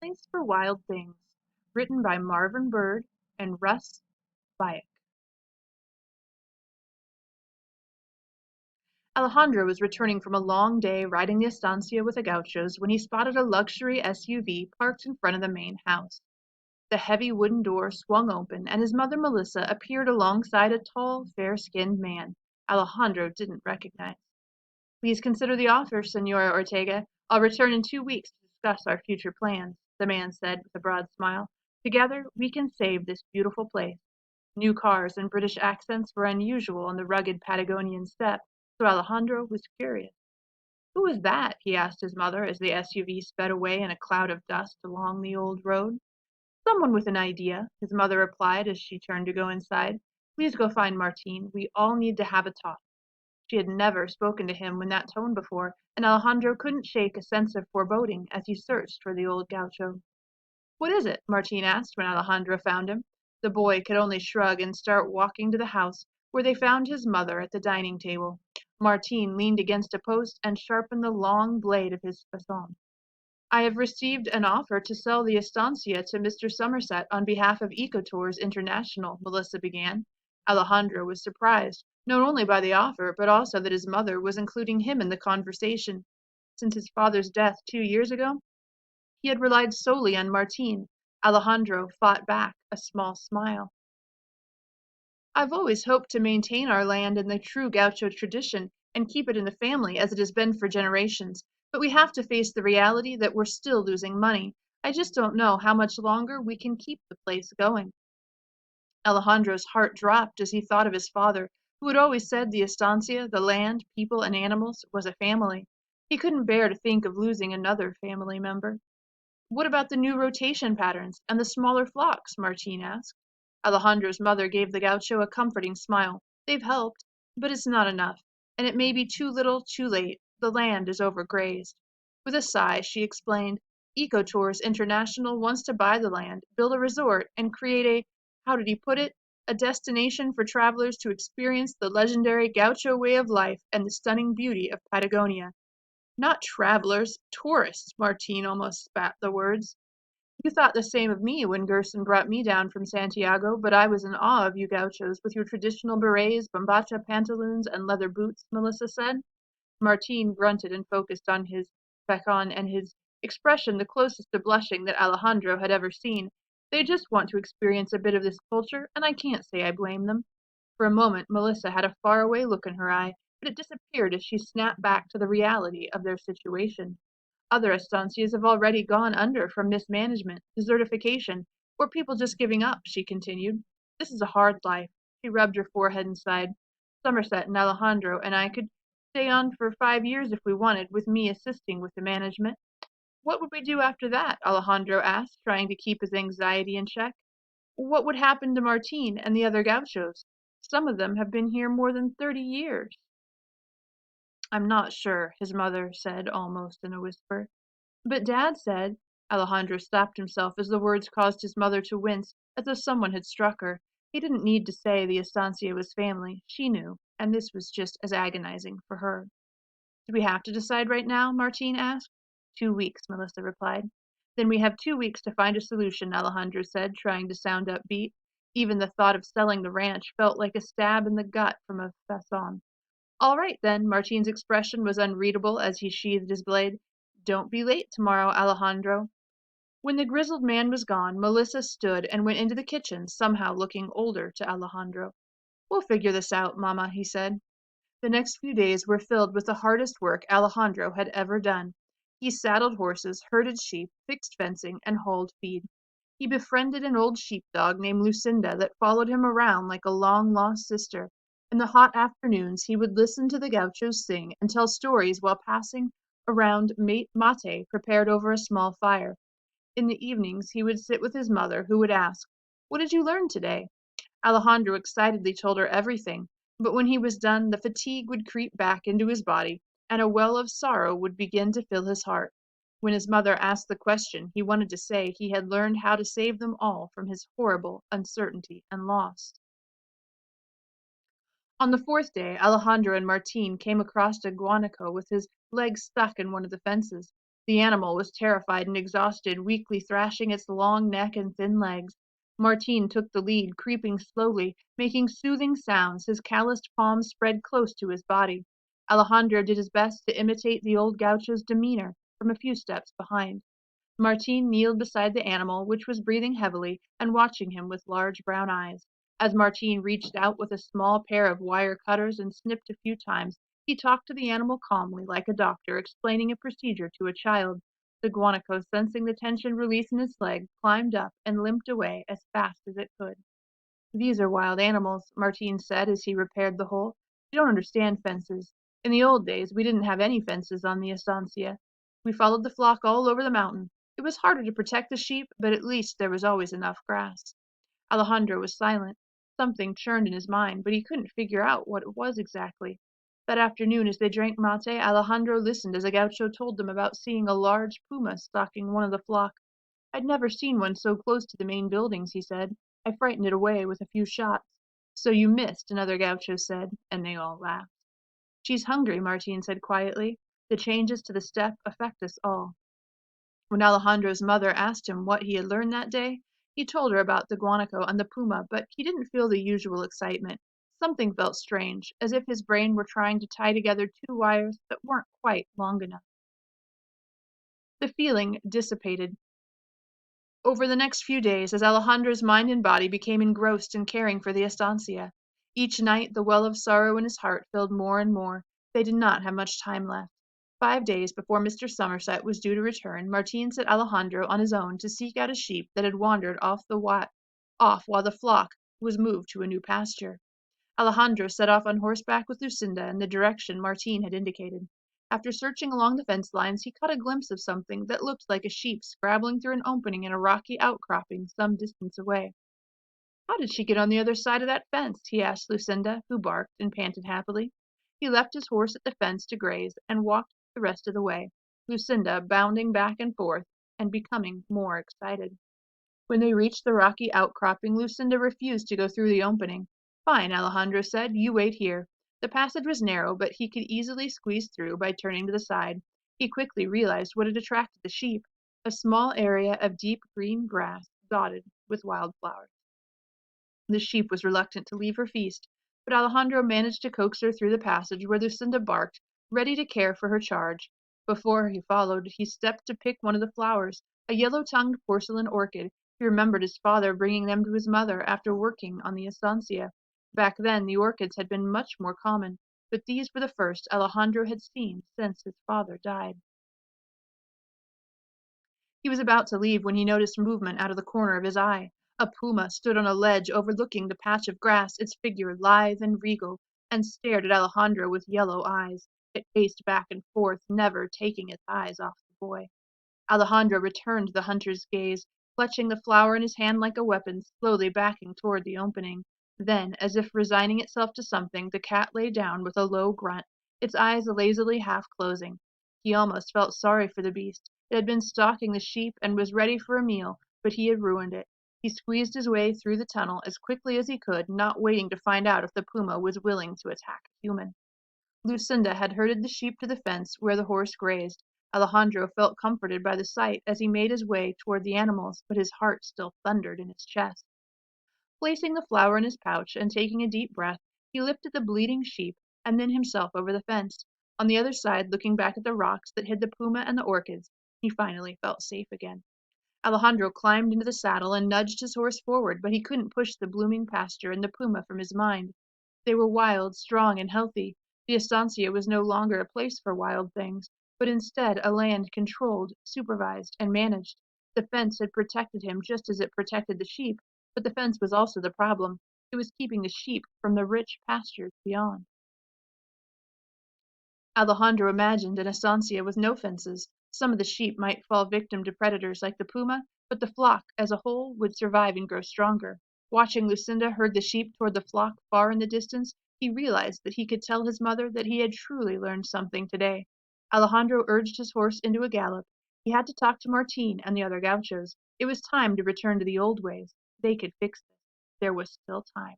Place for Wild Things, written by Marvin Bird and Russ Bayek. Alejandro was returning from a long day riding the estancia with the gauchos when he spotted a luxury SUV parked in front of the main house. The heavy wooden door swung open, and his mother Melissa appeared alongside a tall, fair-skinned man Alejandro didn't recognize. Please consider the offer, Senora Ortega. I'll return in 2 weeks to discuss our future plans, the man said with a broad smile. Together, we can save this beautiful place. New cars and British accents were unusual on the rugged Patagonian steppe, so Alejandro was curious. Who was that? He asked his mother as the SUV sped away in a cloud of dust along the old road. Someone with an idea, his mother replied as she turned to go inside. Please go find Martine. We all need to have a talk. She had never spoken to him in that tone before, and Alejandro couldn't shake a sense of foreboding as he searched for the old gaucho. What is it? Martine asked when Alejandro found him. The boy could only shrug and start walking to the house, where they found his mother at the dining table. Martine leaned against a post and sharpened the long blade of his fasson. I have received an offer to sell the estancia to Mr. Somerset on behalf of Ecotours International, Melissa began. Alejandro was surprised, not only by the offer, but also that his mother was including him in the conversation. Since his father's death 2 years ago, he had relied solely on Martine. Alejandro fought back a small smile. I've always hoped to maintain our land in the true gaucho tradition and keep it in the family as it has been for generations, but we have to face the reality that we're still losing money. I just don't know how much longer we can keep the place going. Alejandro's heart dropped as he thought of his father, who had always said the estancia, the land, people, and animals, was a family. He couldn't bear to think of losing another family member. What about the new rotation patterns and the smaller flocks? Martine asked. Alejandro's mother gave the gaucho a comforting smile. They've helped, but it's not enough, and it may be too little, too late. The land is overgrazed. With a sigh, she explained, Ecotours International wants to buy the land, build a resort, and create how did he put it? A destination for travelers to experience the legendary gaucho way of life and the stunning beauty of Patagonia. Not travelers, tourists, Martine almost spat the words. You thought the same of me when Gerson brought me down from Santiago, but I was in awe of you gauchos with your traditional berets, bombacha pantaloons, and leather boots, Melissa said. Martine grunted and focused on his facon and his expression the closest to blushing that Alejandro had ever seen. They just want to experience a bit of this culture, and I can't say I blame them. For a moment Melissa had a faraway look in her eye, but it disappeared as she snapped back to the reality of their situation. Other estancias have already gone under from mismanagement, desertification, or people just giving up, she continued. This is a hard life. She rubbed her forehead and sighed. Somerset and Alejandro and I could stay on for 5 years if we wanted, with me assisting with the management. What would we do after that? Alejandro asked, trying to keep his anxiety in check. What would happen to Martine and the other gauchos? Some of them have been here more than 30 years. I'm not sure, his mother said almost in a whisper. But Dad said, Alejandro stopped himself as the words caused his mother to wince, as though someone had struck her. He didn't need to say the estancia was family. She knew, and this was just as agonizing for her. Do we have to decide right now? Martine asked. 2 weeks, Melissa replied. Then we have 2 weeks to find a solution, Alejandro said, trying to sound upbeat. Even the thought of selling the ranch felt like a stab in the gut from a fasson. All right, then. Martine's expression was unreadable as he sheathed his blade. Don't be late tomorrow, Alejandro. When the grizzled man was gone, Melissa stood and went into the kitchen, somehow looking older to Alejandro. We'll figure this out, Mama, he said. The next few days were filled with the hardest work Alejandro had ever done. He saddled horses, herded sheep, fixed fencing, and hauled feed. He befriended an old sheepdog named Lucinda that followed him around like a long-lost sister. In the hot afternoons he would listen to the gauchos sing and tell stories while passing around mate prepared over a small fire. In the evenings he would sit with his mother, who would ask, "What did you learn today?" Alejandro excitedly told her everything, but when he was done the fatigue would creep back into his body, and a well of sorrow would begin to fill his heart. When his mother asked the question, he wanted to say he had learned how to save them all from his horrible uncertainty and loss. On the fourth day, Alejandro and Martine came across a guanaco with his leg stuck in one of the fences. The animal was terrified and exhausted, weakly thrashing its long neck and thin legs. Martin took the lead, creeping slowly, making soothing sounds, his calloused palms spread close to his body. Alejandro did his best to imitate the old gaucho's demeanor from a few steps behind. Martin kneeled beside the animal, which was breathing heavily and watching him with large brown eyes. As Martin reached out with a small pair of wire cutters and snipped a few times, he talked to the animal calmly, like a doctor explaining a procedure to a child. The guanaco, sensing the tension release in its leg, climbed up and limped away as fast as it could. "These are wild animals," Martin said as he repaired the hole. "They don't understand fences. In the old days we didn't have any fences on the estancia. We followed the flock all over the mountain. It was harder to protect the sheep, but at least there was always enough grass." Alejandro was silent. Something churned in his mind, but he couldn't figure out what it was exactly. That afternoon, as they drank mate, Alejandro listened as a gaucho told them about seeing a large puma stalking one of the flock. "I'd never seen one so close to the main buildings," he said. "I frightened it away with a few shots." "So you missed," another gaucho said, and they all laughed. "She's hungry," Martin said quietly. "The changes to the steppe affect us all." When Alejandro's mother asked him what he had learned that day, he told her about the guanaco and the puma, but he didn't feel the usual excitement. Something felt strange, as if his brain were trying to tie together two wires that weren't quite long enough. The feeling dissipated over the next few days as Alejandro's mind and body became engrossed in caring for the estancia. Each night the well of sorrow in his heart filled more and more. They did not have much time left. 5 days before Mr. Somerset was due to return, Martin set Alejandro on his own to seek out a sheep that had wandered off while the flock was moved to a new pasture. Alejandro set off on horseback with Lucinda in the direction Martin had indicated. After searching along the fence lines, he caught a glimpse of something that looked like a sheep scrabbling through an opening in a rocky outcropping some distance away. "How did she get on the other side of that fence?" he asked Lucinda, who barked and panted happily. He left his horse at the fence to graze and walked the rest of the way, Lucinda bounding back and forth and becoming more excited. When they reached the rocky outcropping, Lucinda refused to go through the opening. "Fine," Alejandro said, "you wait here." The passage was narrow, but he could easily squeeze through by turning to the side. He quickly realized what had attracted the sheep, a small area of deep green grass dotted with wildflowers. The sheep was reluctant to leave her feast, but Alejandro managed to coax her through the passage where Lucinda barked, ready to care for her charge. Before he followed, he stepped to pick one of the flowers, a yellow-tongued porcelain orchid. He remembered his father bringing them to his mother after working on the estancia. Back then, the orchids had been much more common, but these were the first Alejandro had seen since his father died. He was about to leave when he noticed movement out of the corner of his eye. A puma stood on a ledge overlooking the patch of grass, its figure lithe and regal, and stared at Alejandro with yellow eyes. It paced back and forth, never taking its eyes off the boy. Alejandro returned the hunter's gaze, clutching the flower in his hand like a weapon, slowly backing toward the opening. Then, as if resigning itself to something, the cat lay down with a low grunt, its eyes lazily half closing. He almost felt sorry for the beast. It had been stalking the sheep and was ready for a meal, but he had ruined it. He squeezed his way through the tunnel as quickly as he could, not waiting to find out if the puma was willing to attack a human. Lucinda had herded the sheep to the fence where the horse grazed. Alejandro felt comforted by the sight as he made his way toward the animals, but his heart still thundered in his chest. Placing the flower in his pouch and taking a deep breath, he lifted the bleeding sheep and then himself over the fence. On the other side, looking back at the rocks that hid the puma and the orchids, he finally felt safe again. Alejandro climbed into the saddle and nudged his horse forward, but he couldn't push the blooming pasture and the puma from his mind. They were wild, strong, and healthy. The estancia was no longer a place for wild things, but instead a land controlled, supervised, and managed. The fence had protected him just as it protected the sheep, but the fence was also the problem. It was keeping the sheep from the rich pastures beyond. Alejandro imagined an estancia with no fences. Some of the sheep might fall victim to predators like the puma, but the flock as a whole would survive and grow stronger. Watching Lucinda herd the sheep toward the flock far in the distance, he realized that he could tell his mother that he had truly learned something today. Alejandro urged his horse into a gallop. He had to talk to Martin and the other gauchos. It was time to return to the old ways. They could fix this. There was still time.